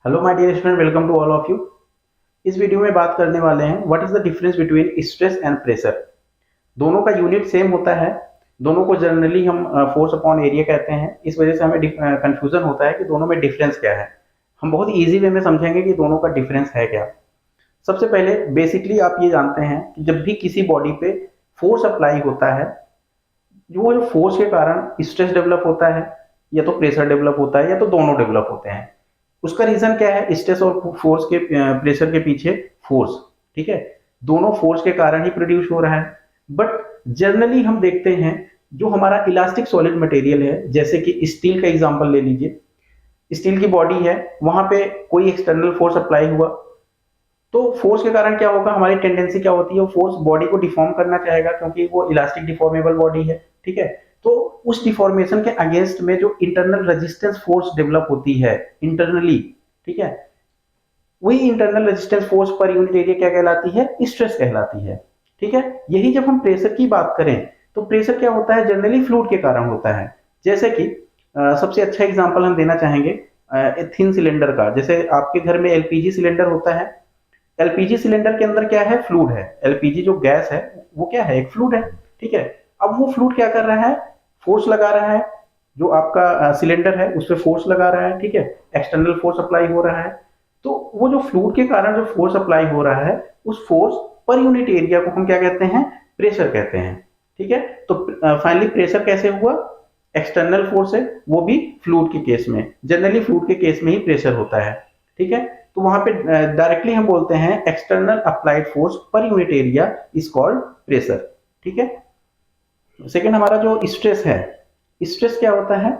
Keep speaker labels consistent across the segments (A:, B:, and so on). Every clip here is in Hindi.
A: Hello my dear student, welcome to all of you. इस वीडियो में बात करने वाले हैं what is the difference between stress and pressure. दोनों का यूनिट सेम होता है। दोनों को जनरली हम फोर्स अपॉन एरिया कहते हैं। इस वजह से हमें कंफ्यूजन होता है कि दोनों में डिफरेंस क्या है। हम बहुत इजी वे में समझेंगे कि दोनों का डिफरेंस है क्या। सबसे पहले बेसिकली आप ये जानते हैं कि जब भी किसी बॉडी पे फोर्स अप्लाई होता है, जो फोर्स के कारण स्ट्रेस डेवलप होता है या तो प्रेशर डेवलप होता है या तो दोनों डेवलप होते हैं। उसका रीजन क्या है? स्ट्रेस और फोर्स के प्रेशर के पीछे फोर्स। ठीक है, दोनों फोर्स के कारण ही प्रोड्यूस हो रहा है। बट जनरली हम देखते हैं जो हमारा इलास्टिक सॉलिड मटेरियल है, जैसे कि स्टील का एग्जांपल ले लीजिए। स्टील की बॉडी है, वहां पे कोई एक्सटर्नल फोर्स अप्लाई हुआ तो फोर्स के कारण क्या होगा, हमारी टेंडेंसी क्या होती है, वो फोर्स बॉडी को डिफॉर्म करना चाहेगा क्योंकि वो इलास्टिक डिफॉर्मेबल बॉडी है। ठीक है, तो उस डिफॉर्मेशन के अगेंस्ट में जो इंटरनल रेजिस्टेंस फोर्स डेवलप होती है इंटरनली, ठीक है, वही internal resistance force per unit area क्या कहलाती है? स्ट्रेस कहलाती है। ठीक है, यही जब हम प्रेशर की बात करें तो प्रेशर क्या होता है? जनरली फ्लूइड के कारण होता है। जैसे कि सबसे अच्छा एग्जांपल हम देना चाहेंगे थिन सिलेंडर का। जैसे आपके घर में एलपीजी सिलेंडर होता है। एलपीजी सिलेंडर के अंदर क्या है? फ्लूइड है। एलपीजी जो गैस है वो क्या है? एक फ्लूइड है। ठीक है, अब वो फ्लूइड क्या कर रहा है? फोर्स लगा रहा है। जो आपका सिलेंडर है उस पर फोर्स लगा रहा है। ठीक है, एक्सटर्नल फोर्स अप्लाई हो रहा है। तो वो जो फ्लूइड के कारण जो फोर्स अप्लाई हो रहा है, उस फोर्स पर यूनिट एरिया को हम क्या कहते हैं? प्रेशर कहते हैं। ठीक है, तो फाइनली प्रेशर कैसे हुआ? एक्सटर्नल फोर्स है, वो भी फ्लूइड के केस में। जनरली फ्लूइड के केस में ही प्रेशर होता है। ठीक है, तो वहां पे डायरेक्टली हम बोलते हैं external applied force per unit area is called pressure. ठीक है, सेकेंड हमारा जो स्ट्रेस है, स्ट्रेस क्या होता है?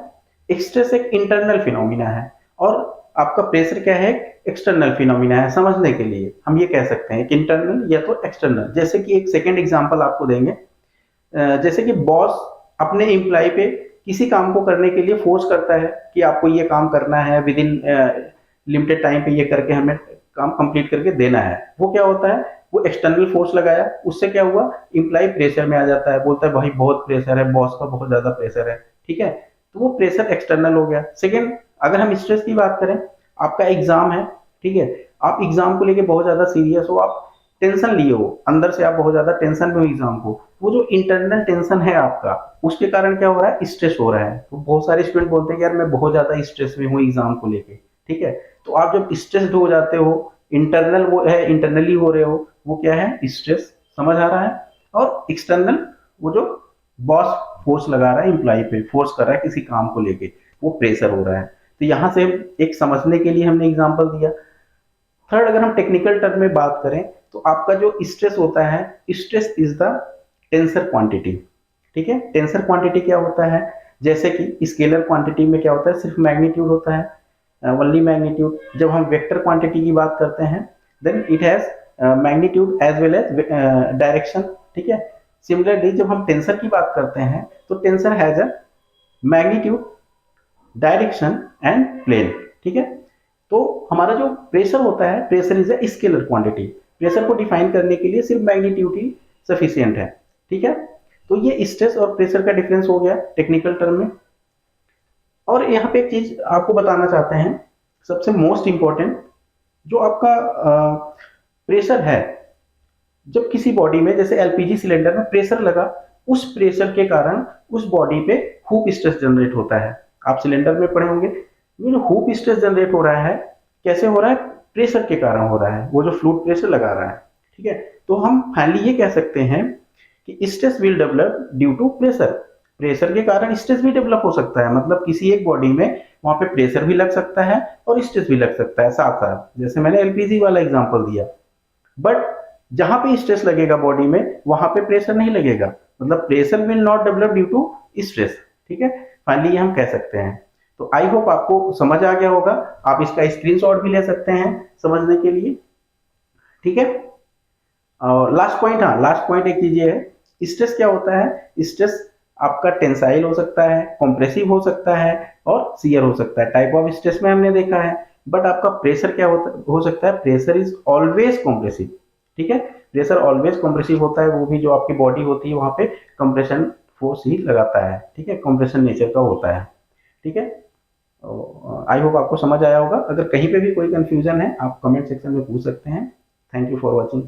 A: स्ट्रेस एक इंटरनल फिनोमिना है और आपका प्रेशर क्या है? एक्सटर्नल फिनोमिना है। समझने के लिए हम ये कह सकते हैं कि इंटरनल या तो एक्सटर्नल। जैसे कि एक सेकेंड एग्जांपल आपको देंगे। जैसे कि बॉस अपने एम्प्लॉय पे किसी काम को करने के लिए फोर्स करता है कि आपको ये काम करना है, विद इन लिमिटेड टाइम पे ये करके हमें काम कंप्लीट करके देना है। वो क्या होता है? वो एक्सटर्नल फोर्स लगाया, उससे क्या हुआ? इम्प्लाई प्रेशर में आ जाता है, बोलता है भाई बहुत प्रेशर है, बॉस का बहुत ज्यादा प्रेशर है। ठीक है, तो वो प्रेशर एक्सटर्नल हो गया। सेकेंड, अगर हम स्ट्रेस की बात करें, आपका एग्जाम है। ठीक है, आप एग्जाम को लेके बहुत ज्यादा सीरियस हो, आप टेंशन लिए हो, अंदर से आप बहुत ज्यादा टेंशन में हो एग्जाम को। वो जो इंटरनल टेंशन है आपका, उसके कारण क्या हो रहा है? स्ट्रेस हो रहा है। तो बहुत सारे स्टूडेंट बोलते हैं कि यार मैं बहुत ज्यादा स्ट्रेस में हूँ एग्जाम को लेके। ठीक है, तो आप जब स्ट्रेस्ड हो जाते हो, इंटरनल वो है, इंटरनली हो रहे हो, वो क्या है? स्ट्रेस। समझ आ रहा है? और एक्सटर्नल, वो जो बॉस फोर्स लगा रहा है, इम्प्लाई पे फोर्स कर रहा है किसी काम को लेके, वो प्रेशर हो रहा है। तो यहाँ से एक समझने के लिए हमने एग्जांपल दिया। थर्ड, अगर हम टेक्निकल टर्म में बात करें तो आपका जो स्ट्रेस होता है, stress is the tensor quantity. ठीक है, टेंसर क्वांटिटी क्या होता है? जैसे कि स्केलर क्वांटिटी में क्या होता है? सिर्फ मैग्नीट्यूड होता है, ओनली मैग्नीट्यूड। जब हम वेक्टर क्वांटिटी की बात करते हैं, then it has magnitude as well as direction. ठीक है, सिमिलरली जब हम टेंसर की बात करते हैं तो tensor has a magnitude, direction and plane. ठीक है, तो हमारा जो प्रेशर होता है, pressure is a scalar quantity. Pressure को डिफाइन करने के लिए सिर्फ मैग्नीट्यूड ही सफिशियंट है। ठीक है, तो ये स्ट्रेस और प्रेशर का डिफरेंस हो गया टेक्निकल टर्म में। और यहाँ पे एक चीज आपको बताना चाहते हैं, सबसे मोस्ट इंपॉर्टेंट, जो आपका प्रेशर है, जब किसी बॉडी में, जैसे एलपीजी सिलेंडर में प्रेशर लगा, उस प्रेशर के कारण उस बॉडी पे हुप स्ट्रेस जनरेट होता है। आप सिलेंडर में पढ़े होंगे, ये जो हुप स्ट्रेस जनरेट हो रहा है, कैसे हो रहा है? प्रेशर के कारण हो रहा है, वो जो फ्लूइड प्रेशर लगा रहा है। ठीक है, तो हम फाइनली ये कह सकते हैं कि stress will develop due to pressure. Pressure के कारण स्ट्रेस भी डेवलप हो सकता है, मतलब किसी एक बॉडी में वहां पे प्रेशर भी लग सकता है और स्ट्रेस भी लग सकता है साथ साथ, जैसे मैंने एलपीजी वाला एग्जांपल दिया। बट जहां पे स्ट्रेस लगेगा बॉडी में, वहां पे प्रेशर नहीं लगेगा, मतलब pressure will not develop due to stress. ठीक है, फाइनली ये हम कह सकते हैं। तो आई होप आपको समझ आ गया होगा। आप इसका स्क्रीनशॉट भी ले सकते हैं समझने के लिए। ठीक है, और लास्ट पॉइंट, हाँ लास्ट पॉइंट एक चीज ये है, स्ट्रेस क्या होता है? स्ट्रेस आपका टेंसाइल हो सकता है, कॉम्प्रेसिव हो सकता है और शियर हो सकता है। टाइप ऑफ स्ट्रेस में हमने देखा है। बट आपका प्रेशर क्या हो सकता है? Pressure is always compressive. ठीक है, प्रेशर ऑलवेज कॉम्प्रेसिव होता है, वो भी जो आपकी बॉडी होती है वहां पे कंप्रेशन फोर्स ही लगाता है। ठीक है, कंप्रेशन नेचर का होता है। ठीक है, आई होप आपको समझ आया होगा। अगर कहीं पे भी कोई कंफ्यूजन है आप कमेंट सेक्शन में पूछ सकते हैं। Thank you for watching.